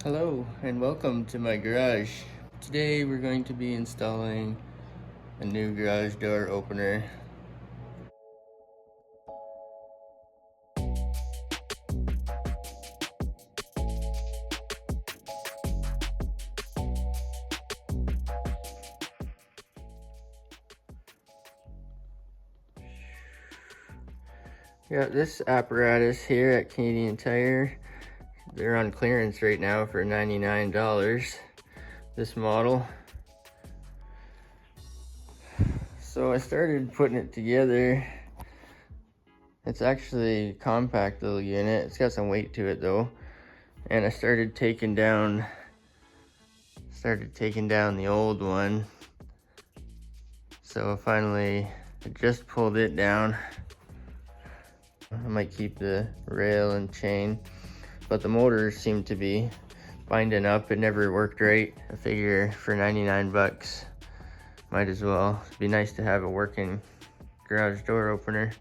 Hello and welcome to my garage. Today we're going to be installing a new garage door opener. Got this apparatus here at Canadian Tire. They're on clearance right now for $99, this model. So I started putting it together. It's actually a compact little unit. It's got some weight to it though. And I started taking down the old one. So finally I just pulled it down. I might keep the rail and chain, but the motors seem to be binding up. It never worked right. I figure for 99 bucks, might as well. It'd be nice to have a working garage door opener.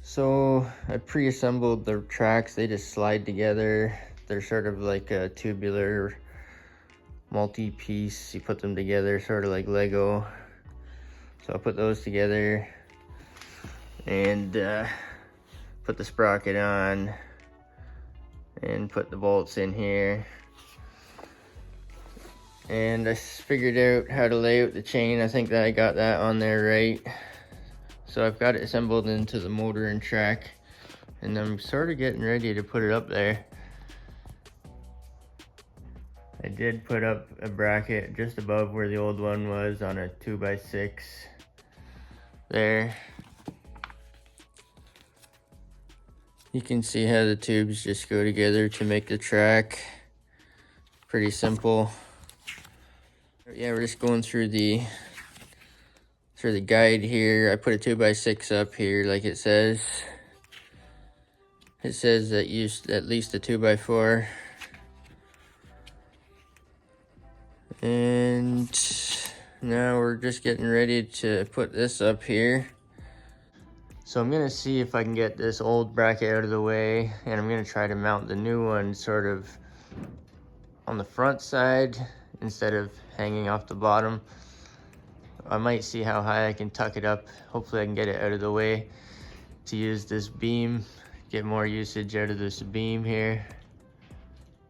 So I pre-assembled the tracks. They just slide together. They're sort of like a tubular multi-piece. You put them together sort of like Lego. So I put those together and put the sprocket on and put the bolts in here. And I figured out how to lay out the chain. I think that I got that on there right. So I've got it assembled into the motor and track, and I'm sort of getting ready to put it up there. I did put up a bracket just above where the old one was on a 2x6 there. You can see how the tubes just go together to make the track. Pretty simple. Yeah, we're just going through the guide here. I put a 2x6 up here like it says. It says that use at least a 2x4. And now we're just getting ready to put this up here. So I'm gonna see if I can get this old bracket out of the way, and I'm gonna try to mount the new one sort of on the front side instead of hanging off the bottom. I might see how high I can tuck it up. Hopefully I can get it out of the way to use this beam, get more usage out of this beam here.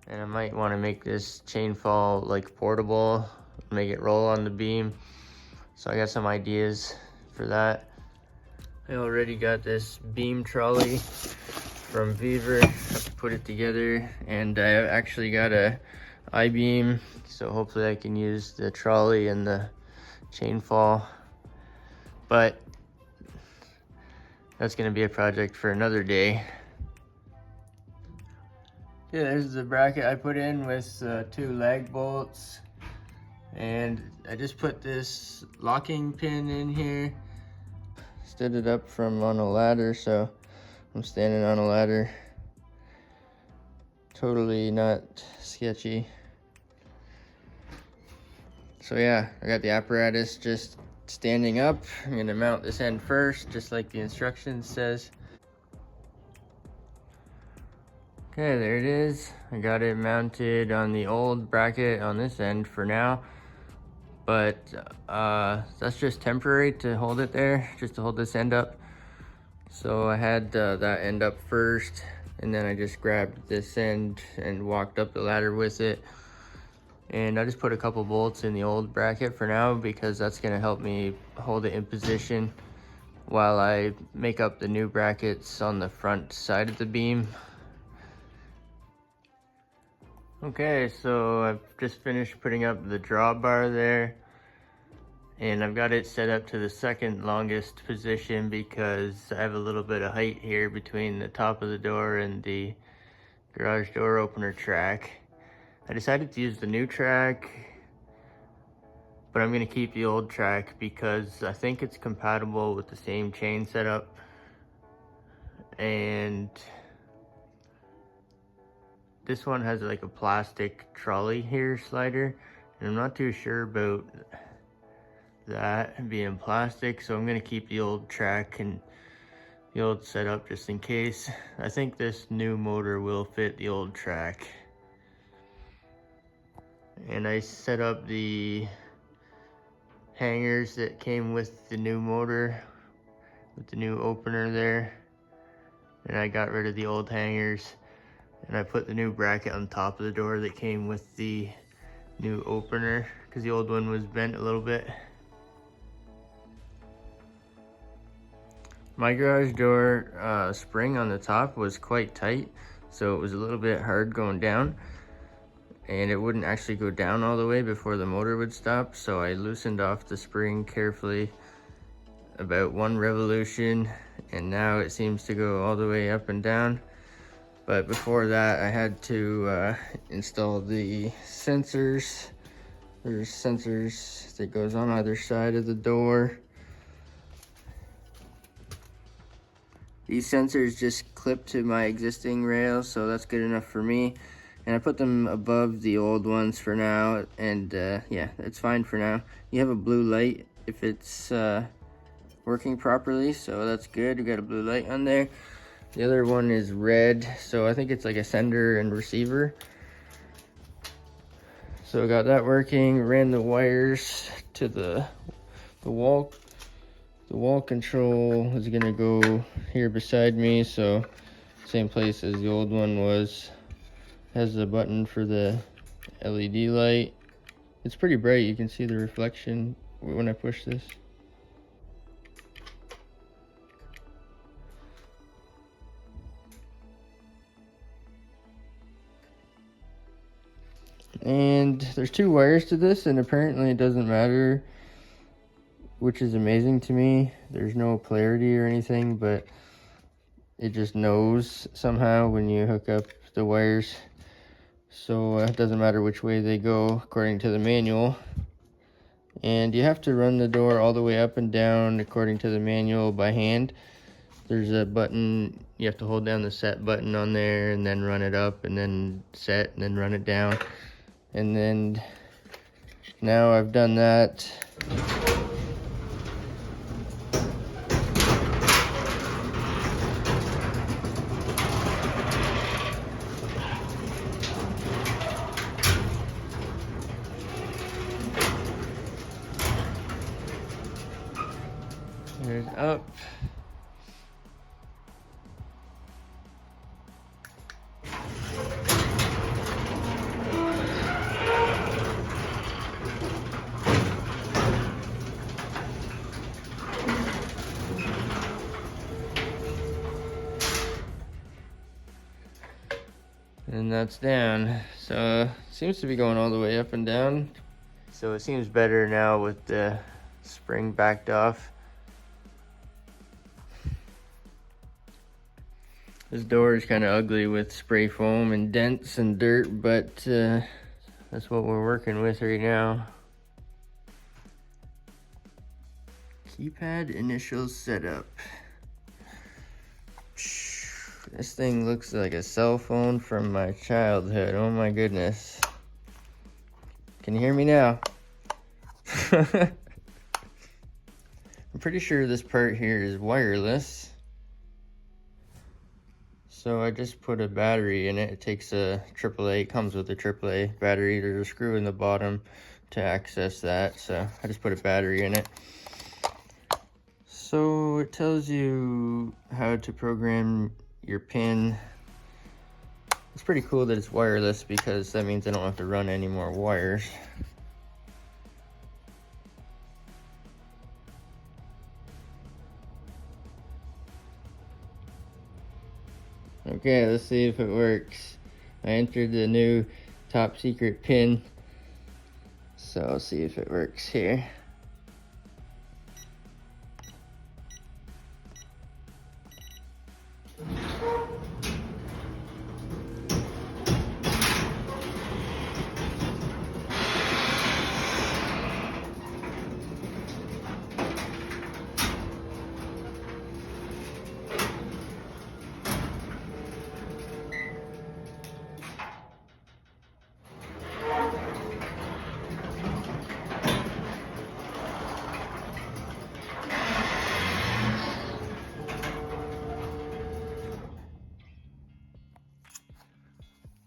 And I might want to make this chain fall like portable, make it roll on the beam. So I got some ideas for that. I already got this beam trolley from Beaver. I have to put it together, and I actually got a I-beam, so hopefully I can use the trolley and the chain fall. But that's gonna be a project for another day. Yeah, there's the bracket I put in with 2 lag bolts, and I just put this locking pin in here. Stood it up from on a ladder, so I'm standing on a ladder. Totally not sketchy. So yeah, I got the apparatus just standing up. I'm gonna mount this end first, just like the instructions says. Okay, there it is. I got it mounted on the old bracket on this end for now. But that's just temporary to hold it there, just to hold this end up. So I had that end up first, and then I just grabbed this end and walked up the ladder with it. And I just put a couple bolts in the old bracket for now, because that's gonna help me hold it in position while I make up the new brackets on the front side of the beam. Okay, so I've just finished putting up the drawbar there, and I've got it set up to the second longest position because I have a little bit of height here between the top of the door and the garage door opener track. I decided to use the new track, but I'm gonna keep the old track because I think it's compatible with the same chain setup. And this one has like a plastic trolley here slider, and I'm not too sure about that being plastic, so I'm gonna keep the old track and the old setup just in case. I think this new motor will fit the old track. And I set up the hangers that came with the new motor, with the new opener there. And I got rid of the old hangers, and I put the new bracket on top of the door that came with the new opener, because the old one was bent a little bit. My garage door spring on the top was quite tight, so it was a little bit hard going down, and it wouldn't actually go down all the way before the motor would stop. So I loosened off the spring carefully, about 1 revolution, and now it seems to go all the way up and down. But before that, I had to install the sensors. There's sensors that goes on either side of the door. These sensors just clip to my existing rail, so that's good enough for me. And I put them above the old ones for now, and yeah, it's fine for now. You have a blue light if it's working properly, so that's good. We got a blue light on there. The other one is red, so I think it's like a sender and receiver. So I got that working, ran the wires to the wall. The wall control is gonna go here beside me, so same place as the old one was. Has the button for the LED light. It's pretty bright, you can see the reflection when I push this. And there's 2 wires to this, and apparently it doesn't matter, which is amazing to me. There's no polarity or anything, but it just knows somehow when you hook up the wires. So it doesn't matter which way they go according to the manual. And you have to run the door all the way up and down according to the manual by hand. There's a button, you have to hold down the set button on there and then run it up and then set and then run it down. And then now I've done that. There's up. And that's down. So seems to be going all the way up and down. So it seems better now with the spring backed off. This door is kind of ugly with spray foam and dents and dirt, but that's what we're working with right now. Keypad initial setup. This thing looks like a cell phone from my childhood. Oh my goodness. Can you hear me now? I'm pretty sure this part here is wireless. So I just put a battery in it. It takes a AAA, it comes with a AAA battery. There's a screw in the bottom to access that. So I just put a battery in it. So it tells you how to program your pin. It's pretty cool that it's wireless because that means I don't have to run any more wires. Okay, let's see if it works. I entered the new top secret pin, so I'll see if it works here.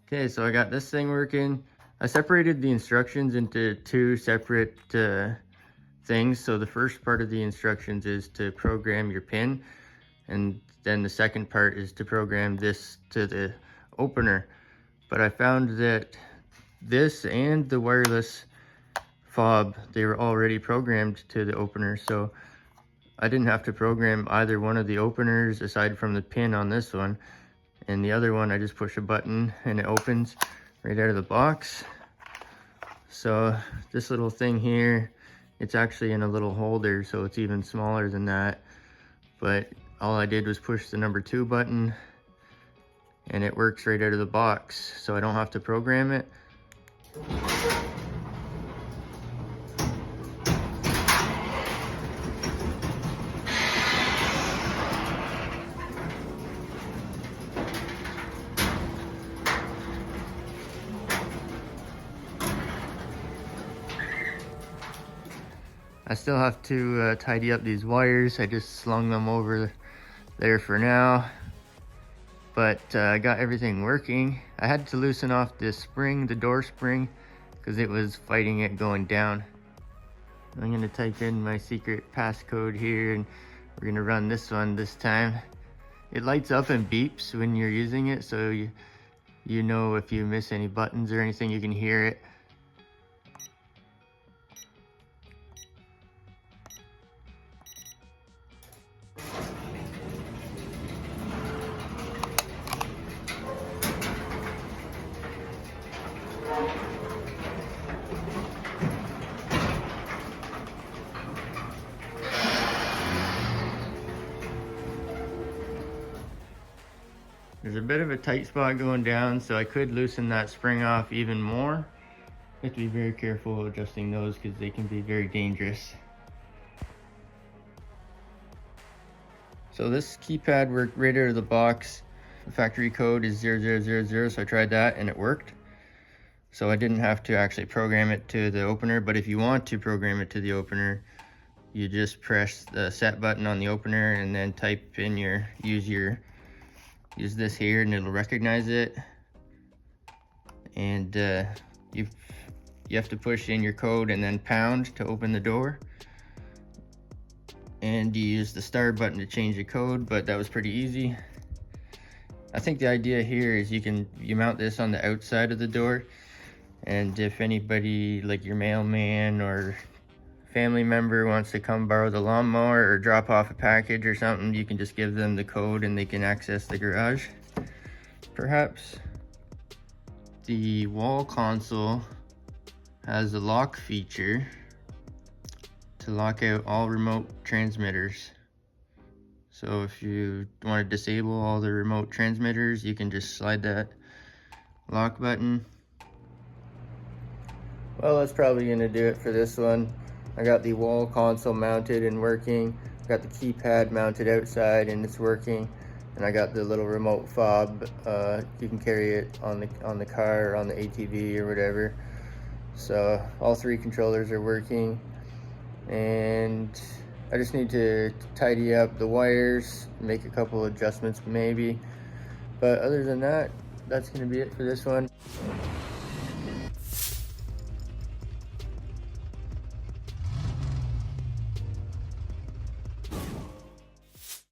Okay, so I got this thing working. I separated the instructions into two separate things. So the first part of the instructions is to program your pin, and then the second part is to program this to the opener. But I found that this and the wireless fob, they were already programmed to the opener, so I didn't have to program either one of the openers aside from the pin on this one. And the other one, I just push a button and it opens right out of the box. So this little thing here, it's actually in a little holder, so it's even smaller than that. But all I did was push the number 2 button and it works right out of the box, so I don't have to program it. I still have to tidy up these wires. I just slung them over there for now. But I got everything working. I had to loosen off this spring, the door spring, because it was fighting it going down. I'm gonna type in my secret passcode here and we're gonna run this one this time. It lights up and beeps when you're using it, so you know if you miss any buttons or anything, you can hear it. There's a bit of a tight spot going down, so I could loosen that spring off even more. You have to be very careful adjusting those because they can be very dangerous. So this keypad worked right out of the box. The factory code is 0000, so I tried that and it worked. So I didn't have to actually program it to the opener, but if you want to program it to the opener, you just press the set button on the opener and then type in use this here and it'll recognize it. And you have to push in your code and then pound to open the door. And you use the star button to change the code, but that was pretty easy. I think the idea here is you mount this on the outside of the door, and if anybody like your mailman or family member wants to come borrow the lawnmower or drop off a package or something, you can just give them the code and they can access the garage, perhaps. The wall console has a lock feature to lock out all remote transmitters. So if you want to disable all the remote transmitters, you can just slide that lock button. Well, that's probably gonna do it for this one. I got the wall console mounted and working. Got the keypad mounted outside and it's working. And I got the little remote fob. You can carry it on the car or on the ATV or whatever. So all 3 controllers are working. And I just need to tidy up the wires, make a couple adjustments maybe. But other than that, that's gonna be it for this one.